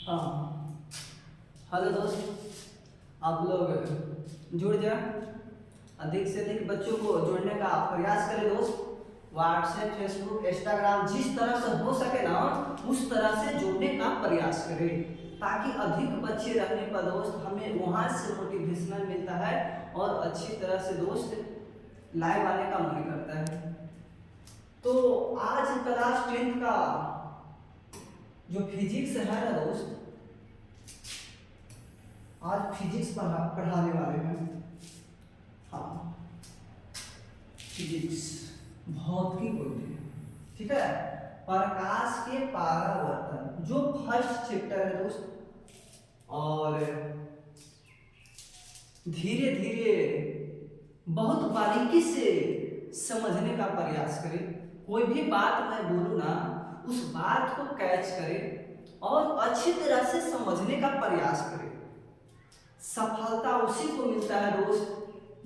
हाँ, हेलो दोस्त, आप लोग जुड़ जाए। अधिक से अधिक बच्चों को जोड़ने का प्रयास करें दोस्त। व्हाट्सएप, फेसबुक, इंस्टाग्राम जिस तरह से हो सके ना उस तरह से जोड़ने का प्रयास करें, ताकि अधिक बच्चे रहने पर दोस्त हमें वहाँ से मोटिवेशनल मिलता है और अच्छी तरह से दोस्त लाइव आने का मन करता है। तो आज क्लास 10th का जो फिजिक्स है ना दोस्त, आज फिजिक्स पढ़ाने वाले हैं। हाँ, फिजिक्स, भौतिकी बोलते हैं, ठीक है। प्रकाश के परावर्तन जो फर्स्ट चैप्टर है दोस्त, और धीरे धीरे बहुत बारीकी से समझने का प्रयास करें। कोई भी बात मैं बोलूँ ना, उस बात को कैच करें और अच्छी तरह से समझने का प्रयास करें। सफलता उसी को मिलता है दोस्त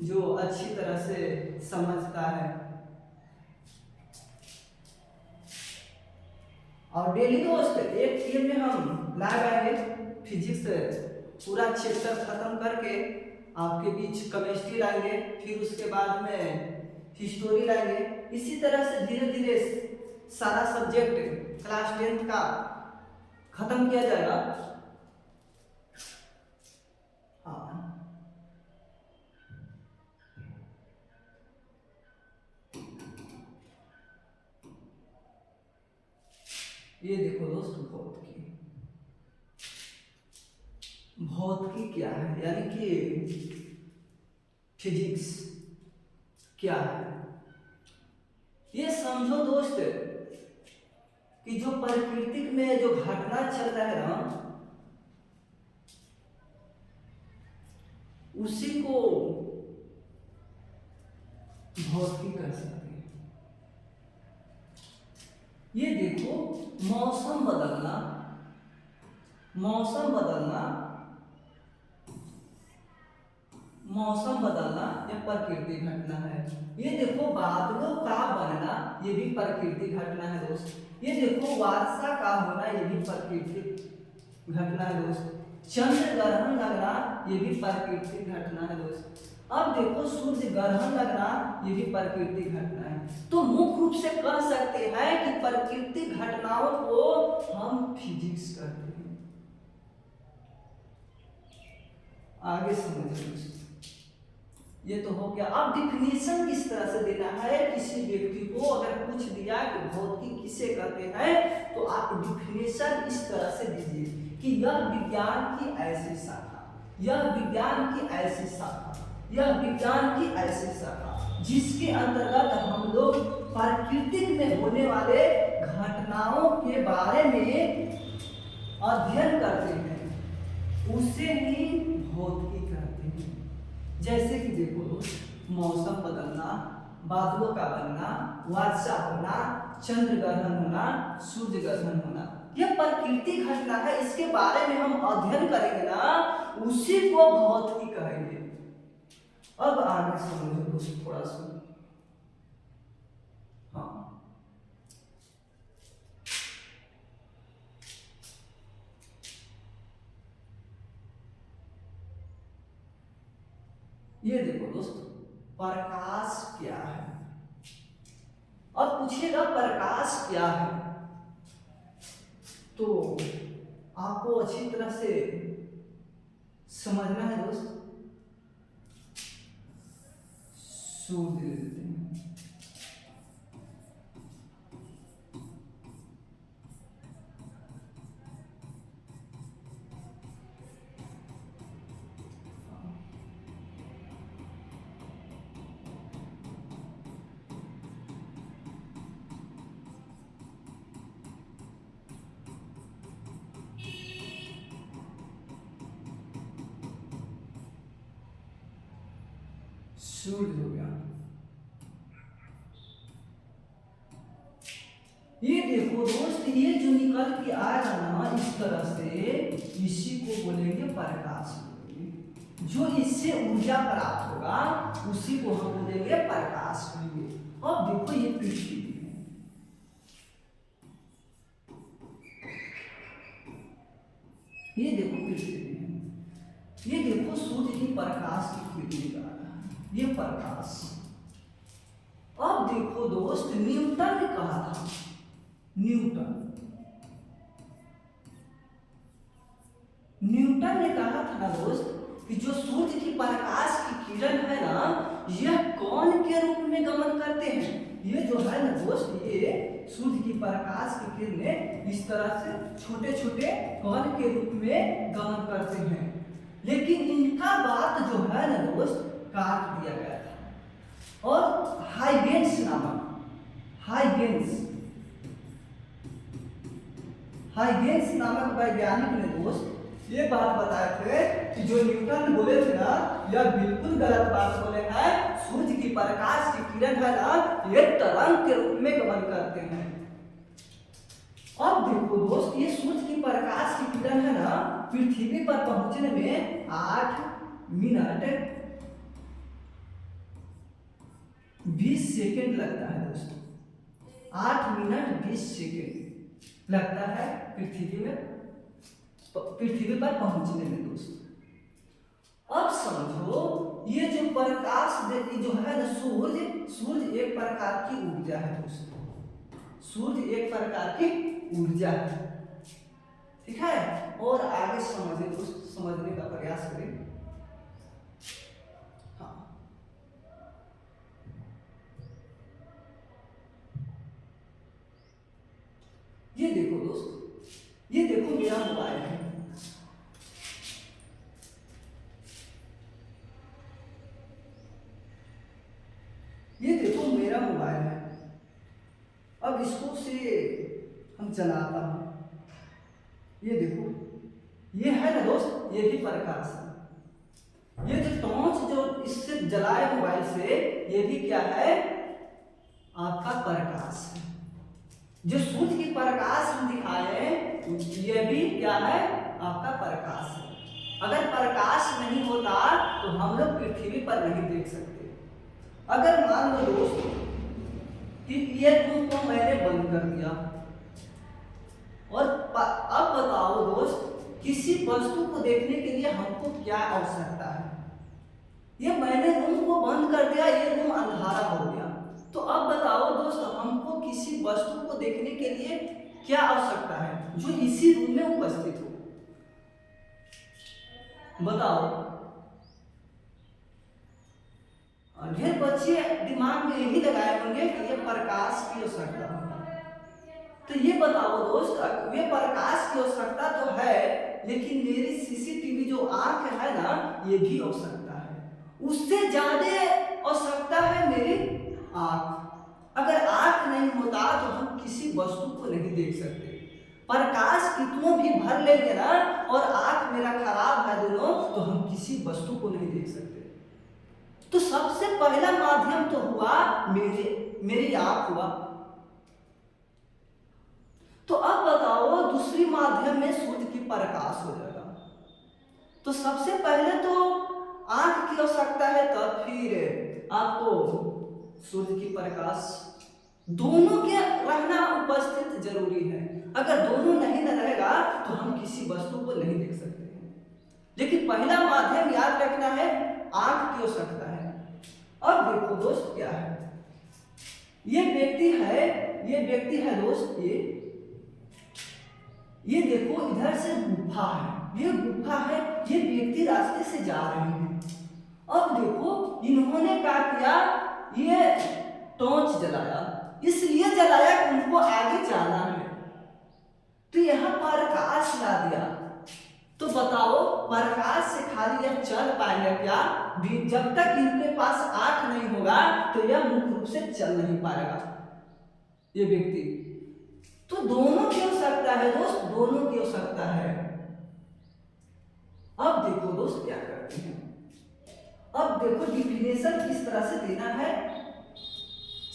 जो अच्छी तरह से समझता है। और डेली दोस्त एक टीम में हम लाइव आएंगे, फिजिक्स पूरा चैप्टर खत्म करके आपके बीच केमिस्ट्री लाएंगे, फिर उसके बाद में हिस्टोरी लाएंगे। इसी तरह से धीरे धीरे सारा सब्जेक्ट क्लास 10th का खत्म किया जाएगा। हाँ, ये देखो दोस्त, भौतिकी। भौतिकी क्या है, यानी कि फिजिक्स क्या है, ये समझो दोस्त कि जो प्रकृति में जो घटना चल रहा है ना, उसी को भौतिकी कह सकते हैं। ये देखो, मौसम बदलना, मौसम बदलना, मौसम बदलना ये प्रकृति घटना है। ये देखो, बादलों का बनना ये भी प्रकृति घटना है दोस्त। ये देखो, वर्षा का होना ये भी प्रकृति घटना है दोस्त। चंद्र ग्रहण लगना ये भी प्रकृति घटना है दोस्त। अब देखो, सूर्य ग्रहण लगना ये भी प्रकृति घटना है। तो मुख्य रूप से कह सकते हैं कि प्रकृति घटनाओं को हम फिजिक्स कहते हैं। आगे समझिए दोस्त, ये तो हो गया। अब डिफिनेशन किस तरह से देना है, किसी व्यक्ति को अगर पूछ दिया कि भौतिकी किसे कहते हैं, तो आप डिफिनेशन इस तरह से दीजिए कि यह विज्ञान की ऐसी शाखा, यह विज्ञान की ऐसी शाखा, यह विज्ञान की ऐसी शाखा जिसके अंतर्गत हम लोग प्राकृतिक में होने वाले घटनाओं के बारे में अध्ययन करते हैं, उसे ही भौतिकी कहते हैं। जैसे कि देखो दोस्त, मौसम बदलना, बादलों का बनना, वर्षा होना, चंद्र ग्रहण होना, सूर्य ग्रहण होना, यह प्रकृति घटना है। इसके बारे में हम अध्ययन करेंगे ना, उसी को भौतिकी कहेंगे। अब आगे समझो दोस्त थोड़ा सा। हाँ, ये देखो दोस्त, प्रकाश क्या है। अब पूछिएगा प्रकाश क्या है, तो आपको अच्छी तरह से समझना है दोस्त। सूर्य लेते हैं, सूर्य हो गया। ये देखो दोस्त, ये जो निकल के आएगा ना इस तरह से, इसी को बोलेंगे प्रकाश बोलेंगे। जो इससे ऊर्जा प्राप्त होगा उसी को हम बोलेंगे प्रकाश कहेंगे। अब देखो, ये पृथ्वी है, रोशनी प्रकाश की किरण का ये प्रकाश। अब देखो दोस्त, न्यूटन ने कहा था, न्यूटन ने कहा था ना दोस्त कि जो सूर्य की प्रकाश की किरण है ना, यह कौन के रूप में गमन करते हैं। ये जो है ना दोस्त, ये सूर्य की प्रकाश की किरणें इस तरह से छोटे छोटे कण के रूप में गमन करते हैं, लेकिन इनका बात जो है ना दोस्त काट दिया गया था। और हाइगेंस नामक वैज्ञानिक ने दोस्त ये बात बताए थे कि जो न्यूटन बोले थे ना, यह बिल्कुल गलत बात बोले हैं। सूर्य की प्रकाश की किरण है ना, ये तरंग के रूप में गमन करते हैं। अब देखो दोस्त, ये सूर्य की प्रकाश की किरण है ना, पृथ्वी पर पहुंचने में 8 मिनट 20 सेकेंड लगता है दोस्तों। 8 मिनट 20 सेकेंड लगता है पृथ्वी पर पहुंचने में दोस्तों। अब समझो, ये जो प्रकाश देती जो है ना सूर्य एक प्रकार की ऊर्जा है दोस्तों। सूर्य एक प्रकार की ऊर्जा है, ठीक है। और आगे समझने का प्रयास करें। हाँ, ये देखो दोस्त, ये देखो मेरा मोबाइल है। ये देखो मेरा मोबाइल है। अब इसको से हम चलाता हूं। ये देखो, ये है ना दोस्त, ये भी प्रकाश है। ये जो टॉर्च जो इससे जलाए मोबाइल से, ये भी क्या है, आपका प्रकाश है। जो सूर्य की प्रकाश हम दिखाए, ये भी क्या है, आपका प्रकाश है। अगर प्रकाश नहीं होता तो हम लोग पृथ्वी पर नहीं देख सकते। अगर मान लो दोस्त कि ये रूम को मैंने बंद कर दिया, और अब बताओ दोस्त, किसी वस्तु को देखने के लिए हमको क्या आवश्यकता है। ये मैंने रूम को बंद कर दिया, ये रूम अंधारा हो गया, तो अब बताओ दोस्त, हमको किसी वस्तु को देखने के लिए क्या आवश्यकता है जो इसी रूम में उपस्थित हो। बताओ। ढेर बच्चे दिमाग में यही लगाए होंगे कि ये प्रकाश की आवश्यकता है। तो ये बताओ दोस्त, ये प्रकाश की आवश्यकता तो है, लेकिन मेरी सीसीटीवी जो आंख है ना, ये भी आवश्यकता है। उससे ज्यादा आवश्यकता है मेरी आंख। अगर आंख नहीं होता तो हम किसी वस्तु को नहीं देख सकते। प्रकाश कितनों भी भर लेंगे ना, और आंख मेरा खराब है दोनों, तो हम किसी वस्तु को नहीं देख सकते। तो सबसे पहला माध्यम तो हुआ मेरी आंख हुआ। तो अब बताओ, दूसरी माध्यम में सूर्य की प्रकाश हो जाएगा। तो सबसे पहले तो आंख की आवश्यकता है, तब फिर आपको सूर्य की प्रकाश, दोनों के रहना उपस्थित जरूरी है। अगर दोनों नहीं न रहेगा तो हम किसी वस्तु को नहीं देख सकते हैं। लेकिन पहला माध्यम याद रखना है, आंख की आवश्यकता है। अब देखो दोस्त क्या है, ये व्यक्ति है दोस्त, ये देखो इधर से गुफा है, ये गुफा है, ये व्यक्ति रास्ते से जा रहे हैं। अब देखो इन्होंने क्या किया, ये टॉर्च जलाया, इसलिए जलाया कि उनको आगे जाना है, तो यहाँ प्रकाश ला दिया। तो बताओ, प्रकाश से खाली यह चल पाएंगे क्या? जब तक इनके पास आंख नहीं होगा तो यह मुख्य रूप से चल नहीं पाएगा ये व्यक्ति। तो दोनों की आवश्यकता है दोस्त, दोनों की आवश्यकता है। अब देखो दोस्त क्या करते हैं, अब देखो डिफिनेशन किस तरह से देना है,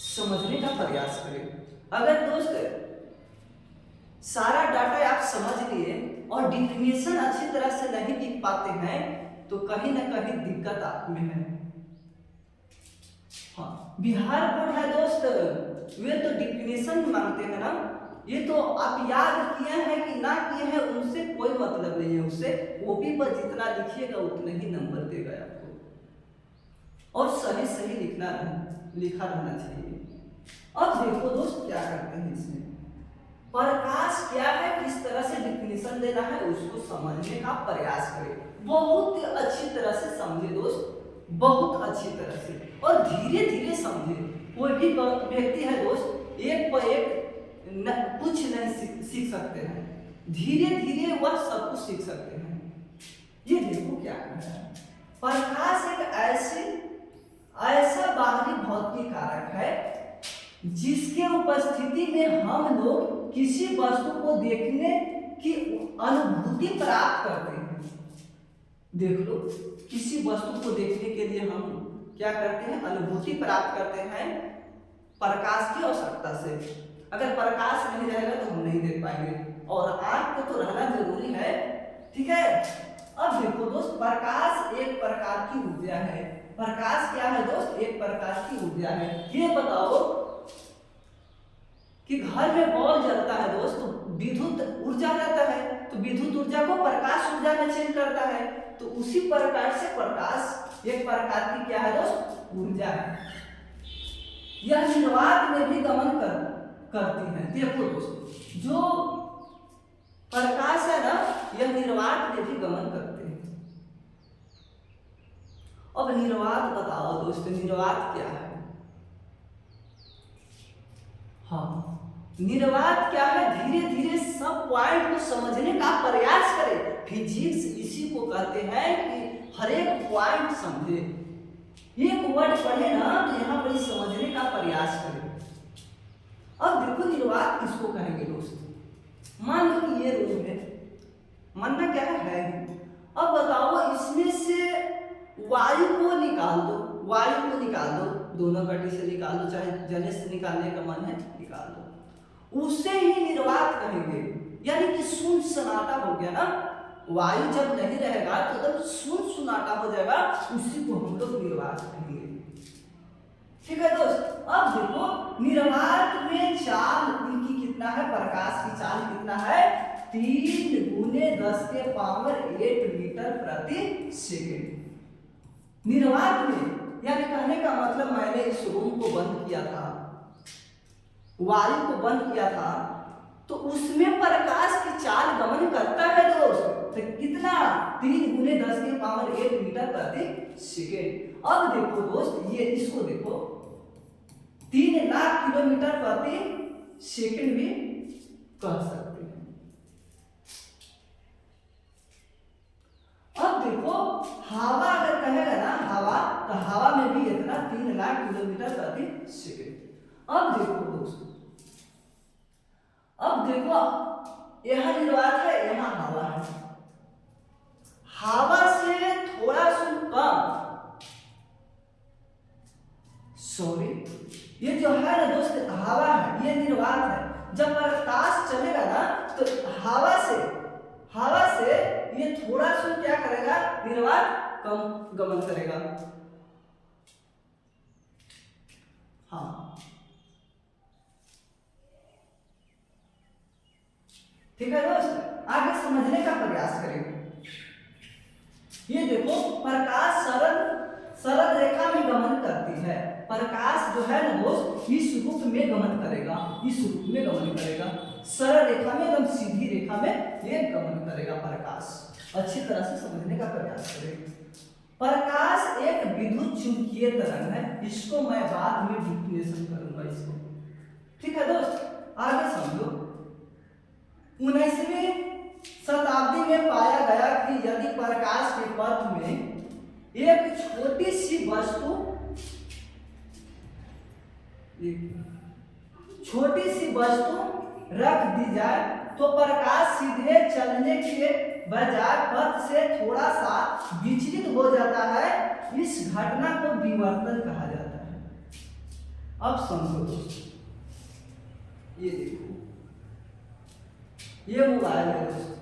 समझने का प्रयास करें। अगर दोस्त सारा डाटा आप समझ लिए और डिफिनेशन अच्छी तरह से नहीं लिख पाते हैं तो कहीं ना कहीं दिक्कत आप में है। हाँ, बिहार बोर्ड है दोस्त, वे तो डिफिनेशन मांगते हैं ना, ये तो आप याद किए हैं कि ना किए हैं उनसे कोई मतलब नहीं है, उससे कॉपी पर जितना लिखिएगा उतना ही नंबर देगा आपको, और सही सही लिखा रहना चाहिए। अब देखो दोस्त क्या करते हैं इसमें, प्रकाश क्या है, किस तरह से डिफिनेशन देना है उसको समझने का प्रयास करें, बहुत अच्छी तरह से समझे दोस्त, बहुत अच्छी तरह से, और धीरे धीरे समझे। कोई भी व्यक्ति है दोस्त एक पर एक कुछ नहीं सीख सकते हैं, धीरे धीरे वह सब कुछ सीख सकते हैं। ये देखो क्या कहता है, प्रकाश एक ऐसा बाहरी भौतिक कारक है जिसके उपस्थिति में हम लोग किसी वस्तु को देखने की अनुभूति प्राप्त करते हैं। देख लो, किसी वस्तु को देखने के लिए हम क्या करते हैं, अनुभूति प्राप्त करते हैं प्रकाश की आवश्यकता से। अगर प्रकाश नहीं रहेगा तो हम नहीं देख पाएंगे, और आंख को तो रहना जरूरी है, ठीक है। अब देखो दोस्त, प्रकाश एक प्रकार की ऊर्जा है। प्रकाश क्या है दोस्त, एक प्रकार की ऊर्जा है। ये बताओ कि घर में बॉल जलता है दोस्त, तो विद्युत ऊर्जा रहता है, तो विद्युत ऊर्जा को प्रकाश ऊर्जा में चेंज करता है, तो उसी प्रकार से प्रकाश एक प्रकार की क्या है दोस्त, ऊर्जा है। यह निर्वात में भी गमन करती है। देखो दोस्त, जो प्रकाश है ना, यह निर्वात में भी गमन करते हैं। अब निर्वात बताओ दोस्त, निर्वात क्या है? हाँ, निर्वात क्या है, धीरे धीरे सब पॉइंट को समझने का प्रयास करें। फिजिक्स इसी को कहते हैं कि हर एक पॉइंट समझे, एक वर्ड पढ़े ना तो यहाँ पर समझने का प्रयास करें। अब देखो निर्वात किसको कहेंगे दोस्त, मान लो कि ये रूम है, मानना क्या है। अब बताओ इसमें से वायु को निकाल दो, वायु को निकाल दो, दोनों कटी से निकाल दो, चाहे जने से निकालने का मन है निकाल दो, उसे ही निर्वात कहेंगे। यानी कि सुन सन्नाटा हो गया ना, वायु जब नहीं रहेगा तो जब सुन सन्नाटा हो जाएगा, उसी को हम लोग निर्वात कहेंगे। ठीक है दोस्त, अब देखो निर्वात में चाल उनकी कितना है, प्रकाश की चाल कितना है, 3 × 10⁸ मीटर प्रति सेकेंड। निर्वात में, यानी कहने का मतलब मैंने इस रूम को बंद किया था, वायु को बंद किया था, तो उसमें प्रकाश की चाल गमन करता है दोस्त, तो कितना, 3 × 10⁸ मीटर प्रति सेकेंड। अब देखो दोस्त, ये इसको देखो, 3 लाख किलोमीटर प्रति सेकेंड भी कह सकते हैं। अब देखो हवा अगर कहेगा ना, हवा, तो हवा में भी इतना 3 लाख किलोमीटर प्रति सेकेंड। अब देखो दोस्त, अब देखो यह निर्वात है, यहाँ हवा है, हवा से थोड़ा सा कम, सॉरी, ये जो है ना दोस्त हवा है, ये निर्वात है। जब प्रकाश चलेगा ना तो हवा से ये थोड़ा सा क्या करेगा, निर्वात कम गमन करेगा। हाँ, ठीक है दोस्त, आगे समझने का प्रयास करें। ये देखो प्रकाश सरल रेखा में गमन करती है। प्रकाश जो है ना दोस्त इस रूप में गमन करेगा, इस रूप में गमन करेगा, सरल रेखा में, एकदम सीधी रेखा में ये गमन करेगा प्रकाश। अच्छी तरह से समझने का प्रयास करें। प्रकाश एक विद्युत चुंबकीय तरंग है, इसको मैं बाद में डिफिनेशन करूंगा इसको, ठीक है दोस्त। आगे समझो, 19वीं शताब्दी में पाया गया कि यदि प्रकाश के पथ में एक छोटी सी वस्तु रख दी जाए तो प्रकाश सीधे चलने के बजाय पथ से थोड़ा सा विचलित हो जाता है। इस घटना को विवर्तन कहा जाता है। अब समझो दोस्तों, ये देखो, ये मोबाइल है दोस्तों।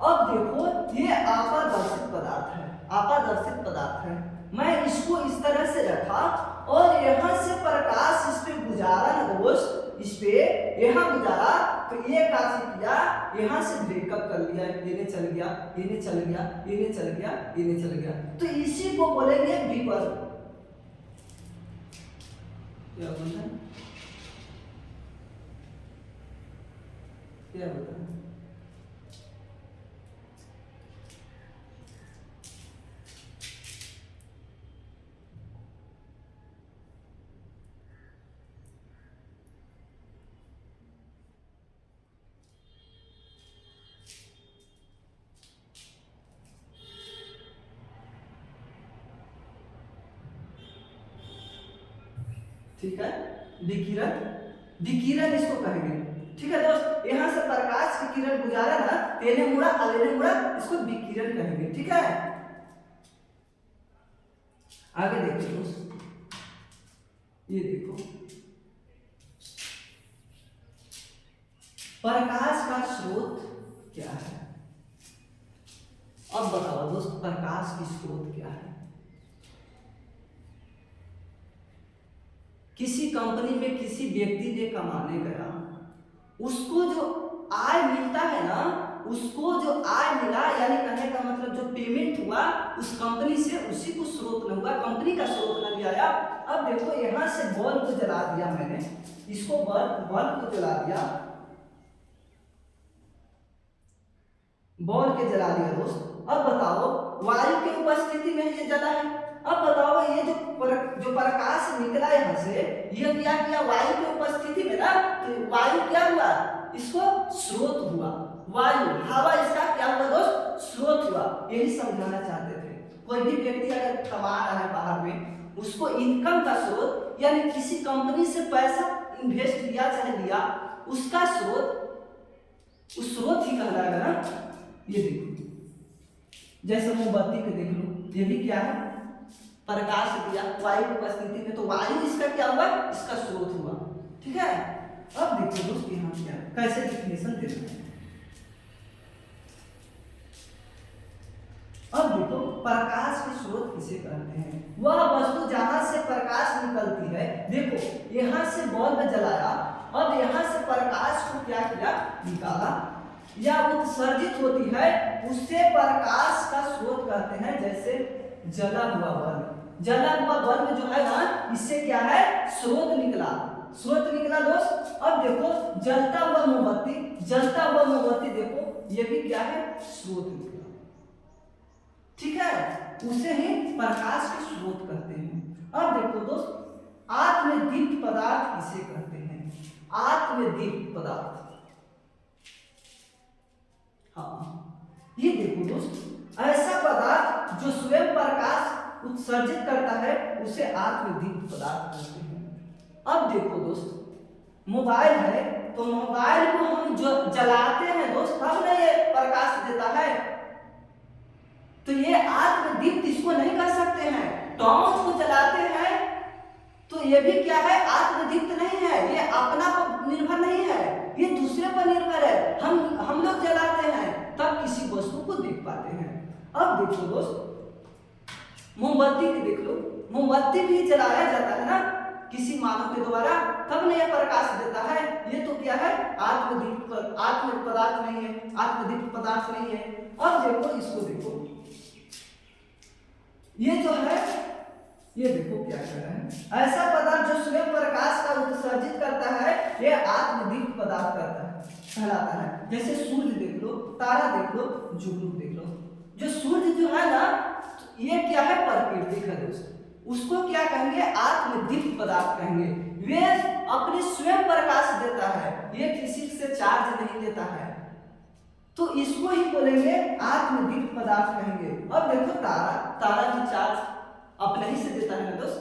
अब देखो ये आपादर्शित पदार्थ है, आपादर्शित पदार्थ है। मैं इसको इस तरह से रखा और यहां से प्रकाश इस पे गुजारा ना दोस्त, इस पे यहाँ गुजारा तो ये काशी किया, यहाँ से ब्रेकअप कर लिया, ये चल गया, ये चल गया, ये चल गया, ये चल गया, तो इसी को बोलेंगे विवर्ग। क्या बोलते हैं, क्या बोलते हैं, ठीक है, विकिरण, विकिरण इसको कहेंगे। ठीक है दोस्त, यहाँ से प्रकाश की किरण गुजारा ना, तेने मुड़ा अलेने मुड़ा, इसको विकिरण कहेंगे। ठीक है, आगे देखिए दोस्त, ये देखो प्रकाश का स्रोत क्या है। अब बताओ दोस्त, प्रकाश की स्रोत क्या है। किसी कंपनी में किसी व्यक्ति ने कमाने गया, उसको जो आय मिलता है ना, उसको जो आय मिला, यानी कहने का मतलब जो पेमेंट हुआ उस कंपनी से, उसी को स्रोत न हुआ, कंपनी का स्रोत न भी आया। अब देखो यहां से बल्ब को जला दिया मैंने, इसको बल्ब को जला दिया, बल्ब के जला दिया दोस्त। अब बताओ वायु की उपस्थिति में ये जला है। अब बताओ ये जो प्रकाश निकला यहाँ से, ये क्या किया, वायु की उपस्थिति में ना, तो वायु क्या हुआ, इसको स्रोत हुआ, वायु हवा इसका क्या हुआ दोस्त, स्रोत हुआ। यही समझाना चाहते थे। कोई भी व्यक्ति अगर कमा रहा है बाहर में, उसको इनकम का स्रोत, यानी किसी कंपनी से पैसा इन्वेस्ट किया चाहे लिया, उसका स्रोत, उस स्रोत ही कहलाएगा ना। ये देखो जैसे मोमबत्ती को देख लो, ये भी क्या है, प्रकाश दिया वायु की उपस्थिति में, तो वायु इसका क्या हुआ, इसका स्रोत हुआ। ठीक है, अब देखो दोस्त यहाँ क्या कैसे डिफिनेशन देते हैं। अब देखो प्रकाश के स्रोत किसे कहते हैं, वह वस्तु जहां से प्रकाश निकलती है। देखो यहाँ से बल्ब जलाया, अब यहाँ से प्रकाश को क्या किया, निकाला या उत्सर्जित होती है, उससे प्रकाश का स्रोत कहते हैं। जैसे जला हुआ बल्ब, जला हुआ बल्ब जो है ना, इससे क्या है, स्रोत निकला, स्रोत निकला दोस्त। अब देखो जलता हुआ मोमबत्ती, जलता हुआ मोमबत्ती देखो, ये भी क्या है, स्रोत निकला। ठीक है, उसे ही प्रकाश के स्रोत कहते हैं। अब देखो दोस्त, आत्मदीप्त पदार्थ किसे कहते हैं, आत्मदीप्त पदार्थ। हाँ, ये देखो दोस्त, ऐसा पदार्थ जो स्वयं प्रकाश उत्सर्जित करता है, उसे आत्मदीप्त पदार्थ कहते हैं। अब देखो दोस्त, मोबाइल है, तो मोबाइल को हम जो जलाते हैं दोस्त, तब ना ये प्रकाश देता है, तो ये आत्मदीप्त इसको नहीं कर सकते हैं। टॉर्च को जलाते हैं तो ये भी क्या है, आत्मदीप्त नहीं है, ये अपना पर निर्भर नहीं है, ये दूसरे पर निर्भर है। हम लोग जलाते हैं तब किसी वस्तु को देख पाते हैं। अब देखो दोस्त, मोमबत्ती की देख लो, मोमबत्ती भी जलाया जाता है ना किसी मानव के द्वारा, तब न यह प्रकाश देता है। ये तो क्या है, आत्मदीप्त, आत्म पदार्थ नहीं है, आत्मदीप्त पदार्थ नहीं है। अब देखो इसको देखो, ये जो है, ये देखो क्या कर रहा है, ऐसा पदार्थ जो स्वयं प्रकाश का उत्सर्जित करता है, ये आत्मदीप्त पदार्थ करता है, कहलाता है। जैसे सूर्य देख लो, तारा देख लो, जुगनू देख लो। जो सूर्य जो है ना, ये क्या है, प्राकृतिक है दोस्त, उसको क्या कहेंगे, आत्मदीप्त पदार्थ कहेंगे। वे अपने स्वयं प्रकाश देता है, ये किसी से चार्ज नहीं लेता है, तो इसको ही बोलेंगे आत्मदीप्त पदार्थ कहेंगे। अब देखो तारा, तारा भी चार्ज अपने ही से देता है ना दोस्त,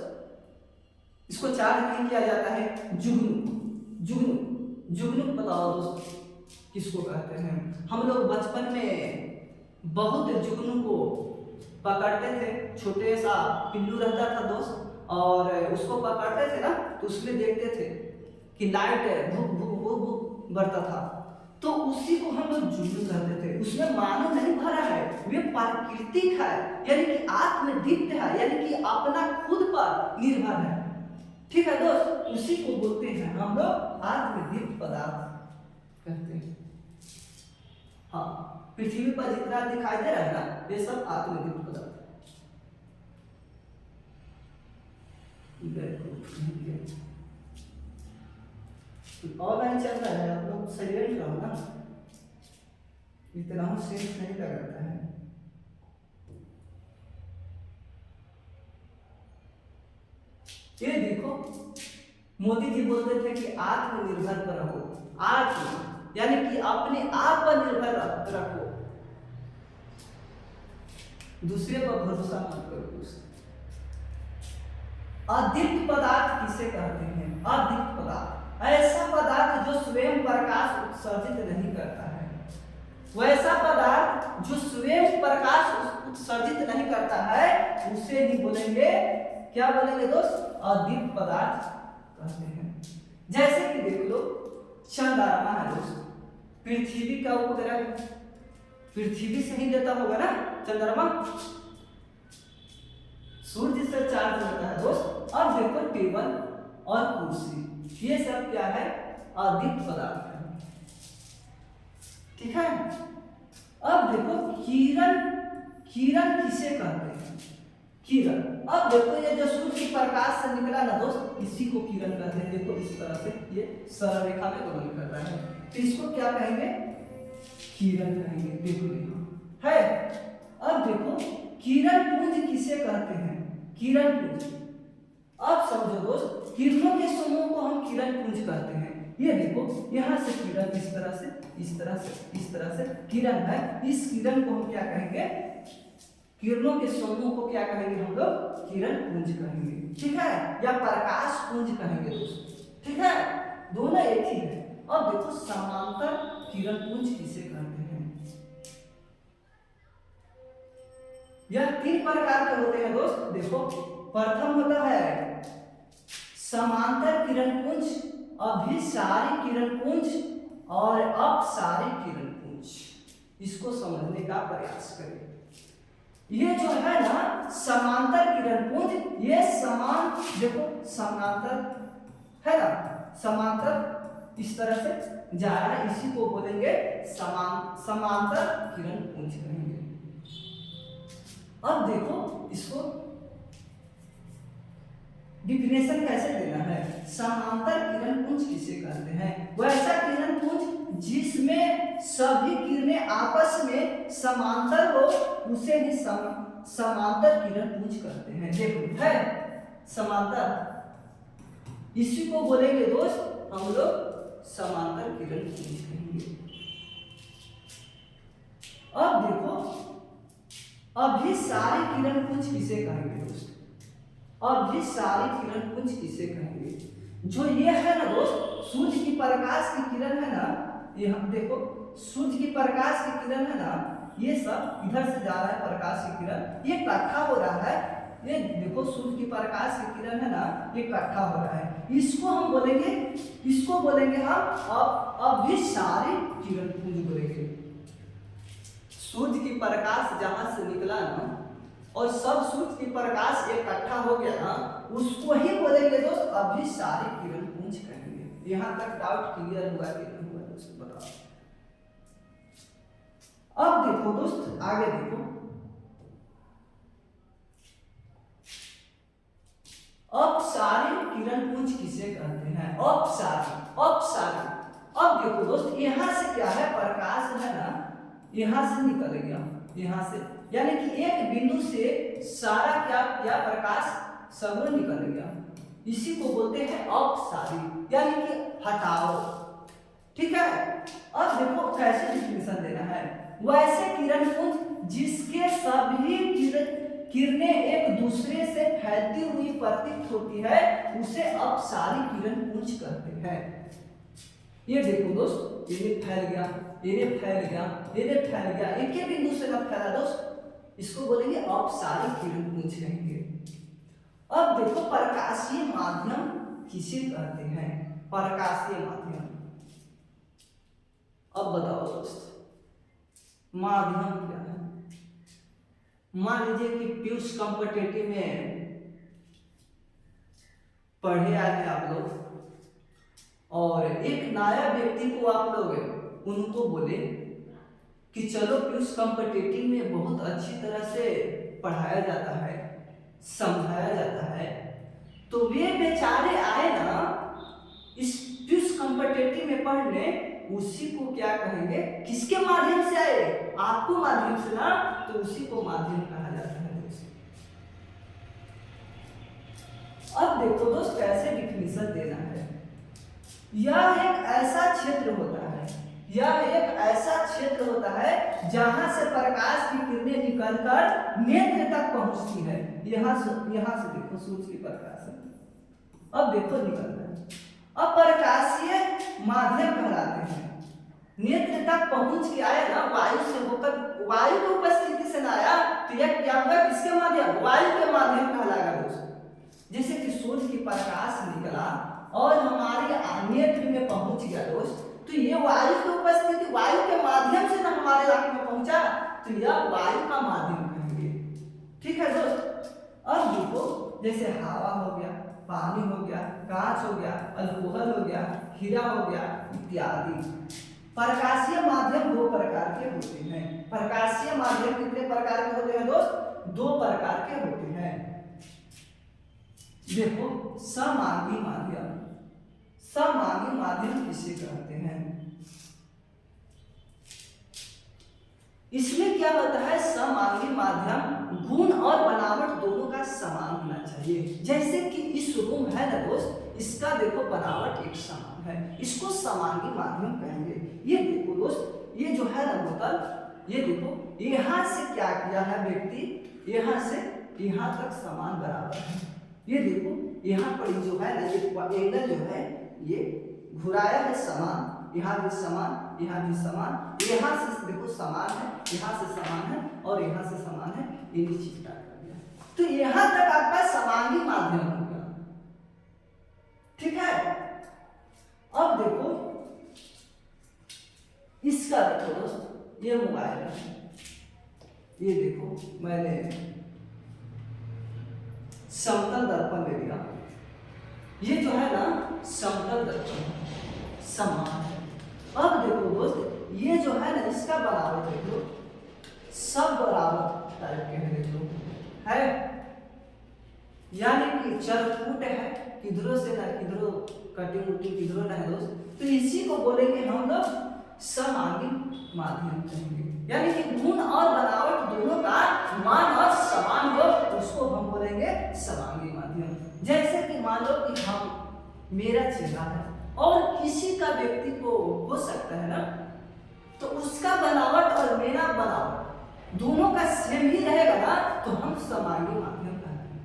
इसको चार्ज नहीं किया जाता है। जुगनू, जुगनू, जुगनू बताओ दोस्त किसको कहते हैं। हम लोग बचपन में बहुत जुगनू को पकड़ते थे, छोटे सा पिल्लू रहता था दोस्त, और उसको पकड़ते थे ना, तो उसमें देखते थे कि लाइट भुक भुक भुक भुक बढ़ता था, तो उसी को हम लोग जुगनू कहते थे। उसमें मानव नहीं भरा है, वे प्राकृतिक है, यानी कि आत्मदीप्त है, यानी कि अपना खुद पर निर्भर है। ठीक है दोस्त, उसी को बोलते हैं हम लोग आत्मदीप्त पदार्थ कहते हैं। हाँ, पृथ्वी पर जितना दिखाई दे रहा है ना, ये सब आत्मदीप्त पदार्थ। ऑनलाइन चल रहा है, आप लोग साइलेंट रहो ना, इतना सेंस नहीं लगाता है। ये देखो, मोदी जी बोलते थे कि आत्मनिर्भर रहो, आत्म यानी कि अपने आप पर निर्भर रखो, दूसरे पर भरोसा मत करो। अदीप्त पदार्थ किसे कहते हैं? अदीप्त पदार्थ ऐसा पदार्थ जो स्वयं प्रकाश उत्सर्जित नहीं करता है, वैसा पदार्थ जो स्वयं प्रकाश उत्सर्जित नहीं करता है, उसे ही बोलेंगे, क्या बोलेंगे दोस्त? अदीप्त पदार्थ कहते हैं। जैसे कि देख लो, चंद्रमा है दोस्त, पृथ्वी का उपग्रह, पृथ्वी से ही लेता होगा ना चंद्रमा, सूर्य से चार्ज होता है दोस्त। अब देखो, टेबल और कुर्सी, ये सब क्या है? अदीप्त पदार्थ है, ठीक है। अब देखो, किरण, किरण किसे कहते हैं? किरण, अब देखो, ये जो सूर्य की प्रकाश से निकला ना दोस्त, इसी को किरण कहते हैं। देखो इस तरह से ये सरल रेखा में गमन कर रहा है, तो इसको क्या कहेंगे? किरण कहेंगे। देखो यहाँ है। अब देखो, किरण पुंज किसे कहते हैं? किरण पुंज, अब समझो दोस्त, किरणों के समूह को हम किरण पुंज कहते हैं। ये देखो, यहाँ से किरण इस तरह से, इस तरह से, इस तरह से किरण है, इस किरण को हम क्या कहेंगे? किरणों के समूह को क्या कहेंगे हम लोग? किरण पुंज कहेंगे, ठीक है, या प्रकाश पुंज कहेंगे दोस्त, ठीक है, दोनों एक ही है। अब देखो, समांतर किरण पुंज किसे कहते हैं? यह 3 प्रकार के होते हैं दोस्त। देखो, प्रथम होता है समांतर किरण पुंज, अभिसारी किरण पुंज और अपसारी किरण पुंज। इसको समझने का प्रयास करें। ये जो है ना समांतर किरण पुंज, ये समान, देखो समांतर है ना, समांतर इस तरह से जा रहा है, इसी को बोलेंगे समांतर किरण पुंज कहेंगे। अब देखो, इसको डिफिनेशन कैसे देना है? समांतर किरण पुंज किसे कहते हैं? वैसा किरण पुंज जिसमें सभी किरणें आपस में समांतर हो, उसे ही समांतर किरण पुंज कहते हैं। देखो है समांतर, इसी को बोलेंगे दोस्त हम लोग समांतर किरण पुंज कहेंगे। अब देखो, अभिसारी किरण पुंज किसे कहेंगे दोस्त? अभिसारी किरण पुंज किसे कहेंगे? जो ये है ना दोस्त, सूर्य की प्रकाश की किरण है ना, ये हम देखो, सूर्य की प्रकाश की किरण है ना, ये सब इधर से जा रहा है प्रकाश की किरण, ये इकट्ठा हो रहा है। ये देखो, सूर्य की प्रकाश की किरण है ना, ये इकट्ठा हो रहा है, इसको हम बोलेंगे, इसको बोलेंगे हम अभिसारी किरण पुंज बोलेंगे। सूर्य की प्रकाश जहां से निकला ना, और सब सूर्य की प्रकाश इकट्ठा हो गया ना, उसको ही बोलेंगे दोस्त अभिसारी किरण पुंज कहेंगे। यहां तक डाउट क्लियर हुआ कि नहीं हुआ दोस्त, बताओ। अब देखो दोस्त, आगे देखो, अपसारी किरण पुंज किसे कहते हैं? अपसारी, अपसारी। अब देखो दोस्त, यहां से क्या है, प्रकाश है ना, यहां से निकल गया, यहां से, यानी कि एक बिंदु से सारा क्या प्रकाश सब निकल गया, इसी को बोलते हैं अपसारी, यानी कि हटाओ, ठीक है। अब देखो कैसे डिफिनेशन देना है। वैसे किरण पुंज जिसके सभी किरणें एक दूसरे से फैलती हुई प्रतीत होती है, उसे अपसारी किरण पुंज कहते हैं। ये देखो दोस्त, ये फैल गया, ये फैल गया, ये फैल गया, एक ही बिंदु से ना फैला दोस्त, इसको बोलेंगे अपसारी किरण पुंज कहेंगे। अब देखो, प्रकाशीय माध्यम किसे कहते हैं? प्रकाशीय माध्यम, अब बताओ दोस्त, माध्यम क्या है? मान लीजिए कि पीयूष कॉम्पिटिटिव में पढ़े आए हैं आप लोग, और एक नया व्यक्ति को आप लोग उनको बोले कि चलो प्लस कॉम्पिटिटिव में बहुत अच्छी तरह से पढ़ाया जाता है, समझाया जाता है, तो वे बेचारे आए ना इस प्लस कॉम्पिटिटिव में पढ़ने, उसी को क्या कहेंगे, किसके माध्यम से आए, आपको माध्यम से ना, तो उसी को माध्यम कहा जाता है दोस्त। अब देखो दोस्त कैसे डिफिनीशन देना है। यह एक ऐसा क्षेत्र होता है, यह एक ऐसा क्षेत्र होता है जहां से प्रकाश की किरणें निकलकर नेत्र तक पहुंचती है। यहां से देखो सूर्य की प्रकाश, अब देखो निकल रहा है। अब प्रकाशीय माध्यम कहलाते हैं। नेत्र तक पहुंच के आया ना, वायु से होकर, वायु की उपस्थिति से ना आया, तो यह क्या होगा, किसके माध्यम, वायु के माध्यम कहलाएगा दोस्तों। जैसे कि सूर्य की प्रकाश निकला और हमारे नेत्र में पहुंच गया दोस्त, तो ये वायु की उपस्थिति, वायु के माध्यम से ना हमारे आंख में पहुंचा, तो यह वायु का माध्यम कहेंगे। ठीक है दोस्त। अब देखो जैसे हवा हो गया, पानी हो गया, कांच हो गया, अल्कोहल हो गया, हीरा हो गया इत्यादि। प्रकाशीय माध्यम दो प्रकार के होते हैं। प्रकाशीय माध्यम कितने प्रकार के होते हैं दोस्त, दो प्रकार के होते हैं। देखो समांगी माध्यम, समांगी माध्यम किसे कहते हैं, इसमें क्या होता है, समांगी माध्यम गुण और बनावट दोनों का समान होना चाहिए। जैसे कि इस रूम है ना दोस्त, इसका देखो बनावट एक समान है, इसको समांगी माध्यम कहेंगे। ये देखो दोस्त, ये जो है ना बोतल, ये देखो यहाँ से क्या किया है व्यक्ति, यहाँ से यहाँ तक समान बराबर है। ये देखो यहाँ पर जो है ना, ये एंगल जो है ये घुराया है समान, यहाँ भी समान, यहाँ भी समान, यहाँ से देखो समान है, यहाँ से समान है और यहाँ से समान है, ये नीचे कर दिया, तो यहाँ तक आपका समांगी माध्यम हो गया। ठीक है। अब देखो इसका देखो दोस्त, ये मोबाइल है, ये देखो मैंने समतल दर्पण ले लिया, ये जो है ना समतल दर्पण समान है। अब देखो दोस्त ये जो है ना, इसका बराबर देख लो, सब बराबर टाइप के हैं, देख लो है, यानी कि चरफूट है, किधरों से ना किधरों कटिंग उटिंग किधरों ना है दोस्त, तो इसी को बोलेंगे हम लोग समांगी माध्यम कहेंगे। यानी कि गुण और बनावट दोनों का मान और समान हो, उसको हम बोलेंगे समांगी माध्यम। जैसे कि मान लो कि हम, मेरा चेहरा है और किसी का व्यक्ति को हो सकता है ना, तो उसका बनावट और मेरा बनावट दोनों का सेम ही रहेगा ना, तो हम समांगी माध्यम कहते हैं।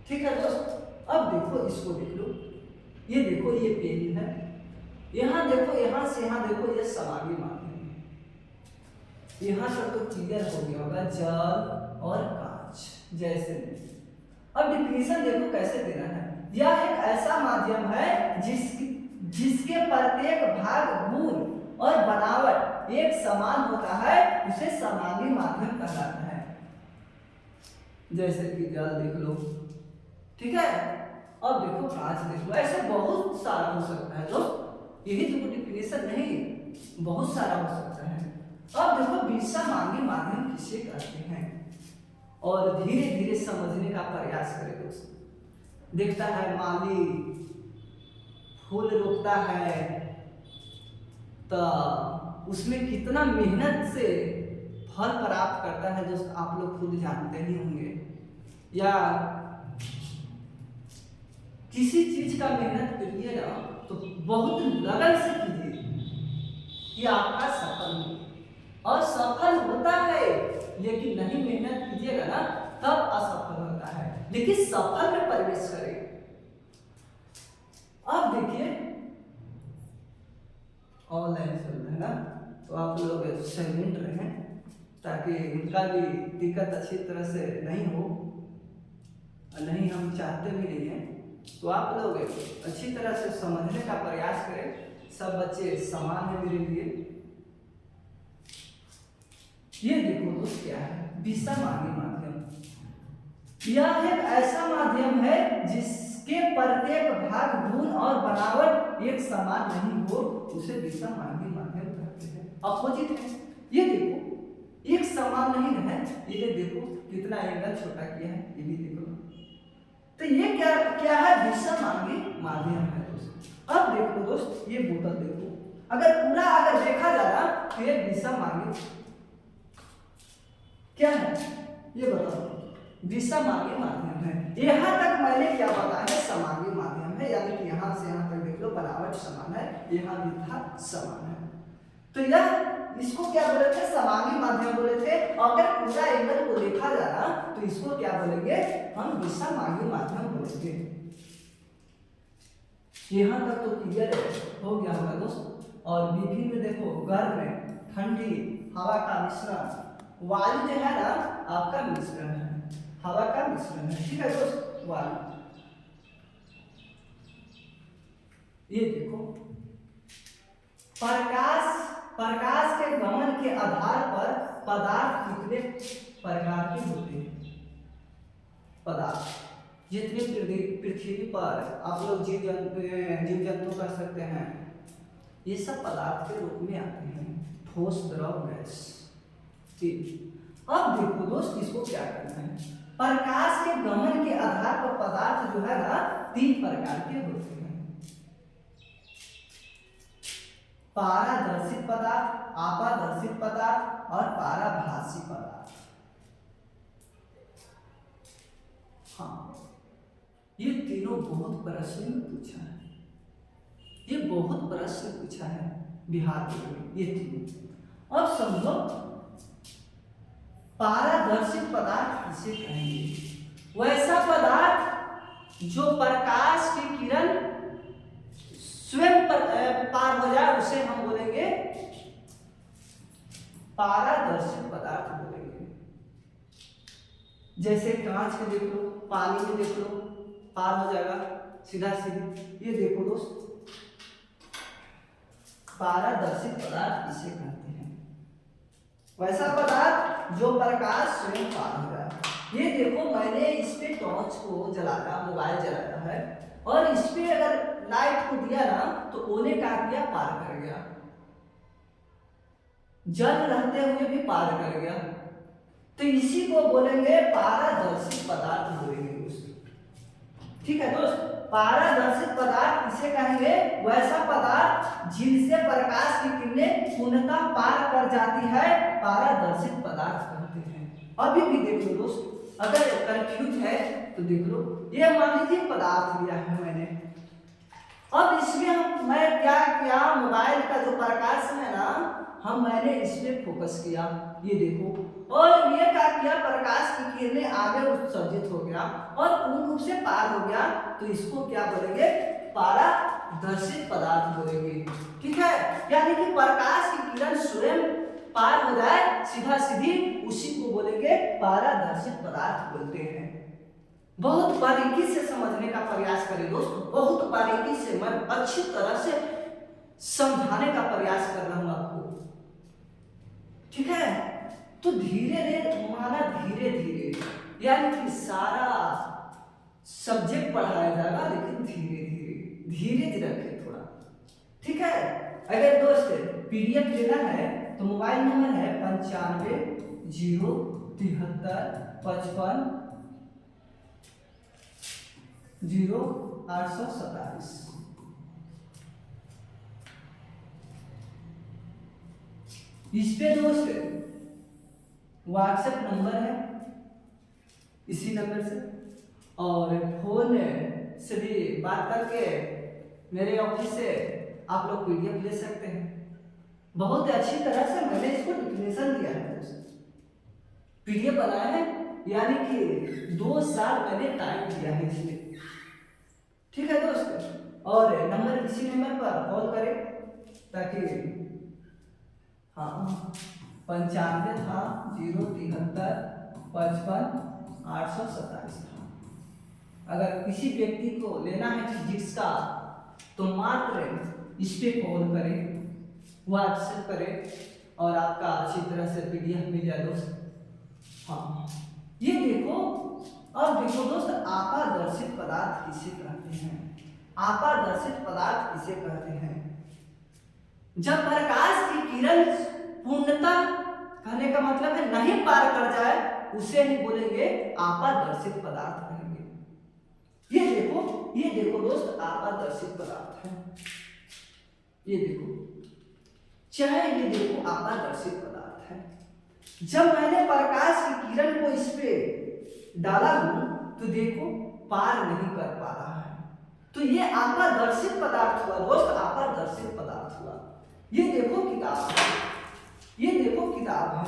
ठीक है दोस्त। अब देखो इसको देख लो, ये देखो ये पेन है, यहाँ देखो, यहाँ से यहाँ देखो, ये समांगी माध्यम है। यहाँ तक तो क्लियर हो गया होगा, जल और कांच जैसे। अब डिफिनीशन देखो कैसे देना है। यह एक ऐसा माध्यम है जिसके प्रत्येक भाग गुण और बनावट एक समान होता है, उसे समांगी माध्यम कहलाता है। जैसे कि जल देख लो, ठीक है। अब देखो कांच देख लो, ऐसे बहुत सारा हो सकता है दोस्त, यही तो डिफिनीशन नहीं, बहुत सारा हो सकता है। अब देखो विसमांगी माध्यम किसे कहते हैं, और धीरे धीरे समझने का प्रयास करें दोस्त। देखता है माली फूल रोकता है, तो उसमें कितना मेहनत से फल प्राप्त करता है दोस्त, आप लोग खुद जानते ही होंगे। या किसी चीज का मेहनत करिए ना, तो बहुत लगन से कीजिए कि आपका सफल हो, और सफल होता है। लेकिन नहीं मेहनत कीजिएगा ना, तब असफल होता है। लेकिन सफल में प्रवेश करें। अब देखिए ऑनलाइन चल रहा है ना, तो आप लोग साइलेंट रहें, ताकि उनका भी दिक्कत अच्छी तरह से नहीं हो, और नहीं हम चाहते भी नहीं हैं। तो आप लोग अच्छी तरह से समझने का प्रयास करें। सब बच्चे समान है मेरे लिए। ये देखो दोस्त क्या है, विसमांगी माध्यम। यह एक ऐसा माध्यम है जिसके प्रत्येक भाग गुण और बनावट एक समान नहीं हो, उसे विषमांगी माध्यम कहते हैं। अपोजिट है। ये देखो एक समान नहीं है, ये देखो कितना एंगल छोटा किया है, ये भी देखो। तो ये क्या क्या है? विषमांगी माध्यम है दोस्त। अब देखो दोस्त, ये बोतल देखो, अगर पूरा अगर देखा जाए तो ये विषमांगी क्या है, ये बताओ। विषमांगी माध्यम है। यहाँ तक मैंने क्या बताया है? समांगी माध्यम है, यानी कि यहाँ से यहाँ तक देख लो बनावट समान है, यहाँ भी था समान है। तो यह इसको क्या बोले थे? समांगी माध्यम बोले थे। अगर पूरा एंगल को देखा जा रहा तो इसको क्या बोलेंगे? हम विषमांगी माध्यम बोलेंगे। यहाँ तक तो क्लियर हो गया होगा दोस्त। और विभिन्न देखो, गर्म ठंडी हवा का मिश्रण, वायु जो है ना आपका मिश्रण है, हवा का मिश्रण है, ठीक है दोस्त, वायु। ये देखो प्रकाश के गमन के आधार पर पदार्थ कितने प्रकार के होते हैं? पदार्थ जितने पृथ्वी पर आप लोग जीव जंतु कर सकते हैं, ये सब पदार्थ के रूप में आते हैं, ठोस, द्रव, गैस। ठीक। अब देखो दोस्त, इसको क्या करना है? प्रकाश के गमन के आधार पर पदार्थ जो है ना 3 प्रकार के होते हैं। पारदर्शित पदार्थ, अपारदर्शित पदार्थ और पारभासी पदार्थ। हाँ, ये तीनों बहुत प्रश्न में पूछा है, ये बहुत प्रश्न पूछा है बिहार में, ये तीनों। अब समझो पारदर्शित पदार्थ किसे कहेंगे? वैसा पदार्थ जो प्रकाश की किरण स्वयं पार हो जाए उसे हम बोलेंगे पारदर्शित पदार्थ बोलेंगे। जैसे कांच के देख लो, पानी में देख लो, पार हो जाएगा सीधा सीधी। ये देखो दोस्त, पारदर्शित पदार्थ इसे कहते हैं, वैसा पदार्थ जो प्रकाश स्वयं पार हो जाए। ये देखो मैंने इस पे टॉर्च को जलाया, मोबाइल जलाया है, और इस पे अगर लाइट को दिया ना तो ओने का किया, पार कर गया, जल रहते हुए भी पार कर गया। तो इसी को बोलेंगे पारदर्शित पदार्थ बोलेंगे दोस्त। ठीक है दोस्त, पारदर्शित पदार्थ किसे कहेंगे? वैसा पदार्थ जिनसे प्रकाश की किरणें पूर्णतः पार कर जाती है, पारदर्शित पदार्थ कहते हैं। अभी भी देख लो दोस्त, अगर कंफ्यूज है तो देख लो, ये मान लीजिए पदार्थ लिया है मैंने, अब इसमें मैं क्या किया? मोबाइल का जो प्रकाश है ना, मैंने इस पे फोकस किया, ये देखो, और ये क्या किया? प्रकाश की किरणें आगे उत्सर्जित हो गया और पूर्ण रूप से पार हो गया, तो इसको क्या बोलेंगे? पारदर्शित पदार्थ बोलेंगे। ठीक है, यानी कि प्रकाश की किरण स्वयं पार हो जाए सीधा सीधी, उसी को बोलेंगे पारदर्शित पदार्थ बोलते हैं। बहुत बारीकी से समझने का प्रयास करें दोस्त, बहुत बारीकी से, मैं अच्छी तरह से समझाने का प्रयास कर रहा हूं आपको। ठीक है, तो धीरे धीरे माना, धीरे धीरे, यानी कि सारा सब्जेक्ट पढ़ाया जाएगा, लेकिन धीरे धीरे धीरे धीरे रखें थोड़ा। ठीक है, अगर दोस्त पीडीएफ लेना है तो मोबाइल नंबर है 95 073 55 0827। इस पे दोस्त व्हाट्सएप नंबर है, इसी नंबर से, और फोन से भी बात करके मेरे ऑफिस से आप लोग पीडीएफ ले सकते हैं। बहुत अच्छी तरह से मैंने इसको डिफिनेशन दिया है दोस्त, पीडीएफ बनाया है, यानी कि 2 साल मैंने टाइम दिया है इसमें। ठीक है दोस्त, और नंबर इसी नंबर पर कॉल करें, ताकि 95 था 073 55 827 था। अगर किसी व्यक्ति को लेना है फिजिक्स का तो मात्र इस पे कॉल करें, व्हाट्सएप करें, और आपका अच्छी तरह से पीडीएफ मिल जाए दोस्त। हाँ, ये देखो अब देखो दोस्त, आपादर्शित पदार्थ किसे कहते हैं? आपादर्शित पदार्थ किसे कहते हैं? जब प्रकाश की किरण पूर्णतः, कहने का मतलब है नहीं पार कर जाए, उसे ही बोलेंगे आपादर्शित पदार्थ कहेंगे। ये देखो दोस्त, आपादर्शित पदार्थ है। ये देखो, चाहे ये देखो आपादर्शित पदार्थ है। जब मैंने प्रकाश की किरण को इस पे डाला हूं तो देखो पार नहीं कर पा रहा है, तो ये आपादर्शित पदार्थ हुआ दोस्त, आपादर्शित पदार्थ हुआ। ये देखो किताब है, ये देखो किताब है,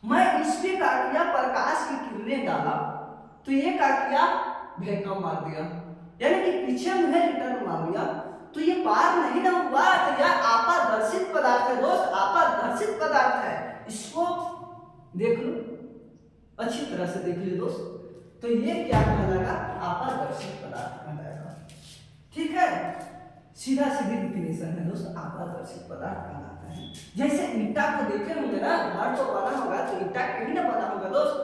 मैं इस पे क्या किया, प्रकाश की किरणें डाला तो ये क्या किया, भैकम मार दिया, यानी कि पीछे मुझे रिटर्न मार दिया, तो ये पार नहीं ना हुआ, तो यह आपादर्शित पदार्थ है दोस्त, आपादर्शित पदार्थ है। इसको देख लो, अच्छी तरह से देख लो दोस्त, तो ये क्या कहलाएगा, आपादर्शित पदार्थ कहलाएगा। ठीक है, सीधा सीधी डिफिनेशन है दोस्त, आपादर्शित पदार्थ कहलाता है। जैसे ईंटा को देखे होंगे ना, घर तो बना होगा तो ईंटा कहीं ना बना होगा दोस्त,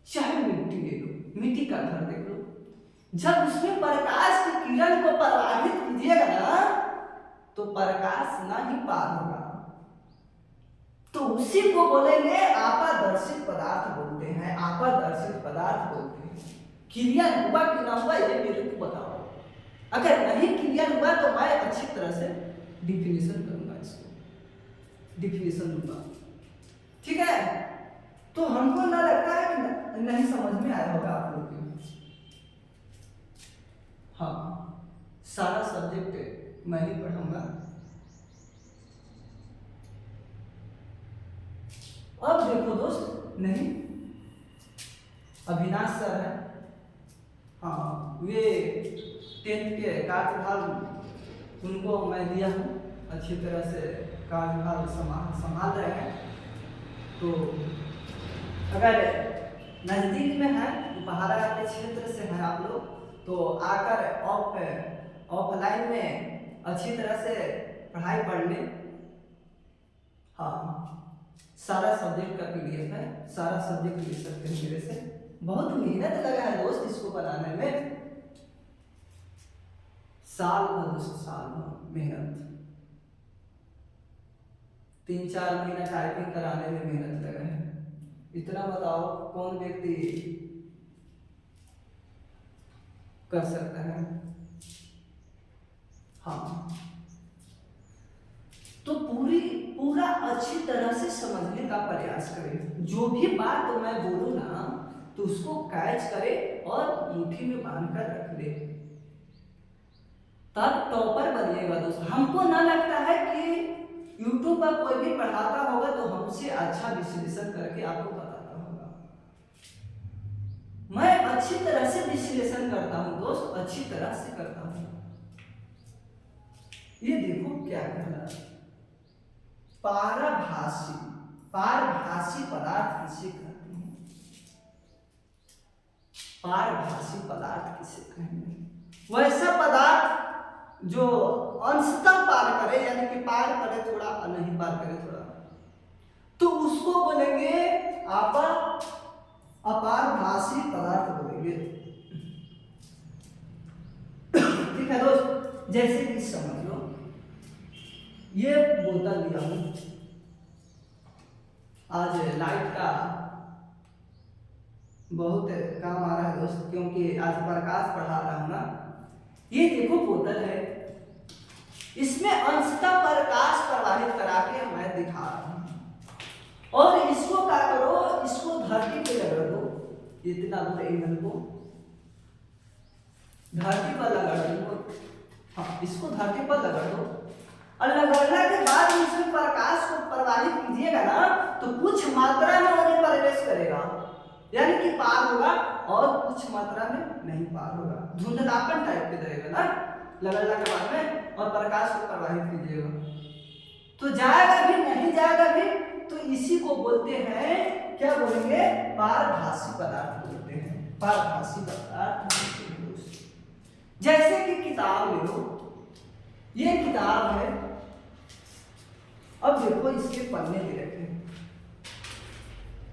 चाहे मिट्टी ले लो, मिट्टी का घर देख लो, जब उसमें प्रकाश की किरण को प्रवाहित कीजिएगा ना तो प्रकाश ना ही पार होगा, तो उसी को बोलेंगे आपादर्शित पदार्थ बोलते हैं, आपादर्शित पदार्थ बोलते हैं। क्रिया हुआ कि ना हुआ ये मेरे को बताओ, अगर नहीं क्रिया हुआ तो मैं अच्छी तरह से डिफिनेशन करूंगा, इसको डिफिनेशन दूंगा। ठीक है, तो हमको ना लगता है कि नहीं समझ में आया होगा आप लोग को। हाँ, सारा सब्जेक्ट मैं ही पढ़ाऊंगा। अब देखो दोस्त, नहीं अविनाश सर है, हाँ वे 10th के कार्यभार उनको मैं दिया हूँ, अच्छी तरह से कार्यभार संभाल रहे हैं। तो अगर नज़दीक में है, उपहारा के क्षेत्र से हैं आप लोग, तो आकर ऑफलाइन में अच्छी तरह से पढ़ाई पढ़ लें। हाँ, सारा सब्जेक्ट का PDF है, सारा सब्जेक्ट ले सकते हैं मेरे से। बहुत मेहनत लगा है दोस्त इसको बनाने में, साल भर दोस्त, साल भर मेहनत, 3-4 महीना टाइपिंग कराने में मेहनत लगा है। इतना बताओ कौन व्यक्ति कर सकता है? हाँ, तो पूरा अच्छी तरह से समझने का प्रयास करें। जो भी बात मैं बोलूं ना तो उसको कैच करे और मुट्ठी में बांध कर रख ले, तब टॉपर बनिएगा दोस्त। हमको ना लगता है कि यूट्यूब पर कोई भी पढ़ाता होगा तो हमसे अच्छा विश्लेषण करके आपको बताता होगा। मैं अच्छी तरह से विश्लेषण करता हूं दोस्त, अच्छी तरह से करता हूं। ये देखो क्या कहना है, पारभासी, पारभासी पदार्थ किसे कहते हैं? पारभासी पदार्थ किसे कहेंगे? वैसा पदार्थ जो अंशतः पार करे, यानी कि पार करे थोड़ा और नहीं पार करे थोड़ा, तो उसको बोलेंगे अपारभासी पदार्थ बोलेंगे। ठीक है दोस्त, जैसे कि समझ लो, ये बोतल लिया हूं, आज लाइट का बहुत काम आ रहा है दोस्त, क्योंकि आज प्रकाश पढ़ा रहा हूं ना। ये देखो बोतल है, इसमें अंशतः प्रकाश प्रवाहित करा के मैं दिखा रहा हूं, और इसको क्या करो, इसको धरती पे लगा दो, इतना दूर एंगल को धरती पर लगा दो। हाँ, इसको धरती पर लगा दो, और लगाने के बाद इसमें प्रकाश को प्रवाहित कीजिएगा ना तो कुछ मात्रा में वो प्रवेश करेगा, यानी कि पार होगा, और कुछ मात्रा में नहीं पार होगा, धुंधलापन टाइप के रहेगा ना लगाने के बाद में, और प्रकाश को प्रवाहित कीजिएगा तो जाएगा भी नहीं जाएगा भी, तो इसी को बोलते हैं, क्या बोलेंगे, पारभासी पदार्थ बोलते हैं, पारभासी पदार्थ। जैसे कि किताब ले लो, ये किताब है, अब देखो इसके पन्ने दे रखे हैं,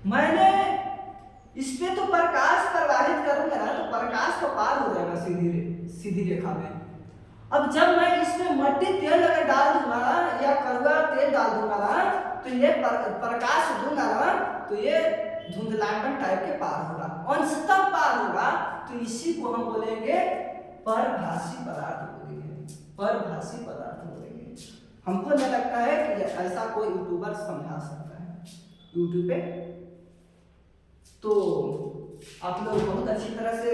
मैंने इस पे तो प्रकाश प्रवाहित करूंगा ना तो प्रकाश तो पार हो जाएगा सीधी रेखा में। अब जब मैं इसमें मट्टी तेल अगर डाल दूंगा ना या कड़वा तेल डाल दूंगा ना तो ये प्रकाश दूंगा ना तो ये धुंधलापन टाइप के पार होगा, अंशतः पार होगा। तो इसी को हम बोलेंगे परभासी पदार्थ बोलेंगे, परभासी पदार्थ बोलेंगे। हमको नहीं लगता है कि ऐसा कोई यूट्यूबर समझा सकता है यूट्यूब पे। तो आप लोग बहुत अच्छी तरह से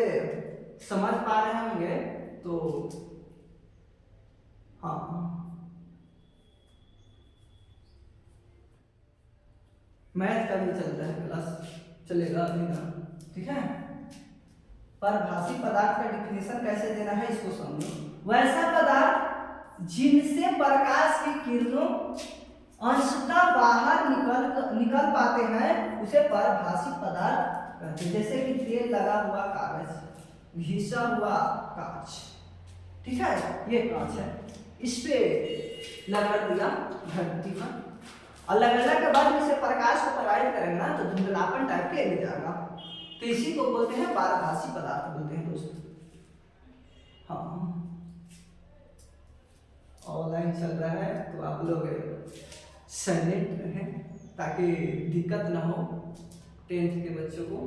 समझ पा रहे होंगे। तो हाँ, मैथ का भी चलता है क्लास, चलेगा अभी ना, ठीक है। परभासी पदार्थ का डिफिनेशन कैसे देना है इसको समझो। वैसा पदार्थ जिनसे प्रकाश की किरणों अंशतः बाहर निकल पाते हैं उसे परभासी पदार्थ कहते हैं। जैसे कि तेल लगा हुआ कागज, घिसा हुआ कांच, ठीक है, ये कांच है, इस पे लगा दिया धरती पर और लगाने के बाद इसे प्रकाश को प्रवाहित करेंगे ना तो धुंधलापन टाइप के मिल जाएगा। तो इसी को बोलते हैं परभासी पदार्थ बोलते हैं दोस्तों। हाँ, ऑनलाइन चल रहा है तो आप लोग साइलेंट रहें ताकि दिक्कत ना हो 10th के बच्चों को।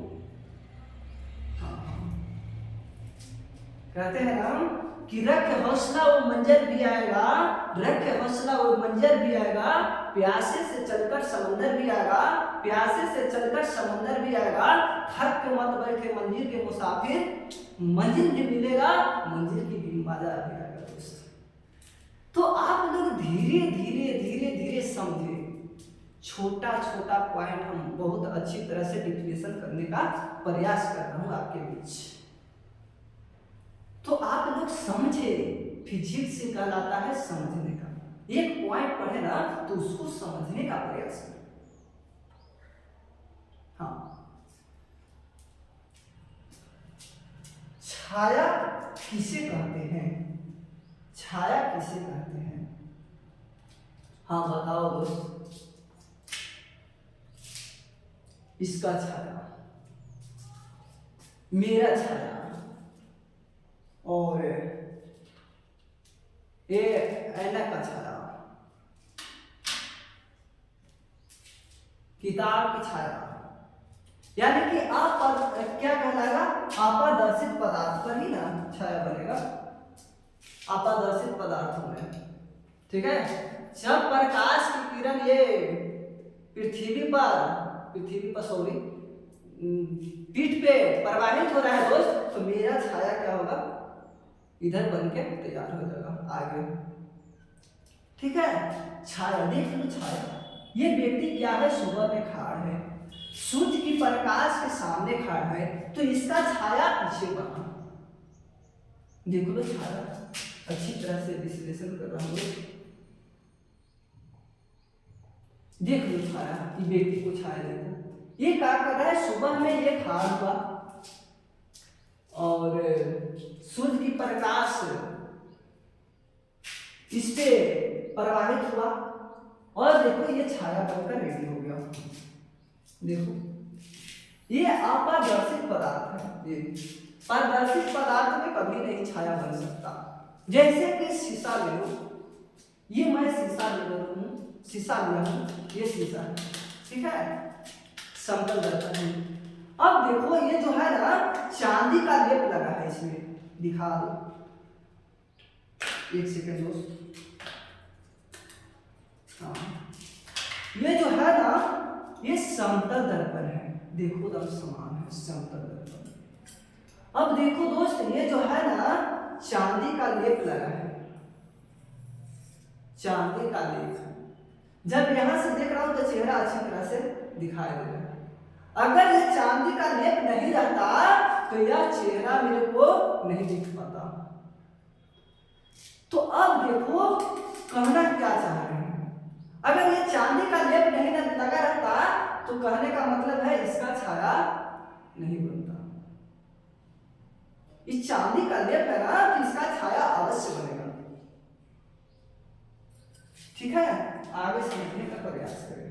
हाँ, कहते हैं ना कि रख हौसला वो मंजर भी आएगा, रख हौसला वो मंजर भी आएगा, प्यासे से चलकर समंदर भी आएगा, प्यासे से चलकर समंदर भी आएगा, थक के मत बैठे मंजिल के मुसाफिर, मंजिल भी मिलेगा, मंजिल की भी मजा भी आएगा दोस्त। तो आप लोग धीरे धीरे धीरे धीरे समझे, छोटा छोटा पॉइंट हम बहुत अच्छी तरह से डिफिनेशन करने का प्रयास कर रहा हूं आपके बीच। तो आप लोग समझे, फिजिक्स से कहलाता है समझने का। एक पॉइंट पढ़े ना तो उसको समझने का प्रयास करें। हाँ, छाया किसे कहते हैं, छाया किसे कहते हैं? हाँ बताओ दोस्त। इसका छाया, मेरा छाया, और ये ऐनक का छाया, किताब की छाया, यानी कि आप क्या कहलाएगा, आपादर्शित पदार्थ पर ही ना छाया बनेगा, आपादर्शित पदार्थों में, ठीक है। जब प्रकाश की किरण ये पृथ्वी पर सॉरी पीठ पे प्रवाहित हो रहा है दोस्त, तो मेरा छाया क्या होगा, इधर बन के तैयार हो जाएगा आगे, ठीक है। छाया देख लो, छाया ये व्यक्ति क्या है, सुबह में खड़ा है, सूर्य की प्रकाश के सामने खड़ा है, तो इसका छाया पीछे बना। देख लो छाया, अच्छी तरह से विश्लेषण कर रहा हूँ। देख लो छाया, ये व्यक्ति को छाया देखो, ये क्या कर रहा है, सुबह में ये खड़ा हुआ और सूर्य की प्रकाश इस पे प्रवाहित हुआ और देखो ये छाया बनकर रेडी हो गया। देखो ये अपारदर्शित पदार्थ है, ये पारदर्शित पदार्थ में कभी नहीं छाया बन सकता। जैसे कि शीशा ले लो, ये मैं शीशा ले लूं, शीशा लिया हूं, ये शीशा है, ठीक है, समतल दर्पण है। अब देखो ये जो है ना चांदी का लेप लगा है इसमें, दिखा दो, एक सेकंड दोस्त। हाँ, ये जो है ना ये समतल दर्पण है, देखो दम समान है, समतल दर्पण। अब देखो दोस्त ये जो है ना चांदी का लेप लगा है, चांदी का लेप। जब यहां से देख रहा हूं तो चेहरा अच्छी तरह से दिखाई दे रहा है। अगर ये चांदी का लेप नहीं रहता तो यह चेहरा मेरे को नहीं दिख पाता। तो अब देखो कहना क्या चाह रहे हैं, अगर ये चांदी का लेप नहीं लगा रहता तो कहने का मतलब है इसका छाया नहीं बनता। इस चांदी का लेप है ना कि इसका छाया अवश्य बनेगा, ठीक है। आगे समझने का प्रयास करें।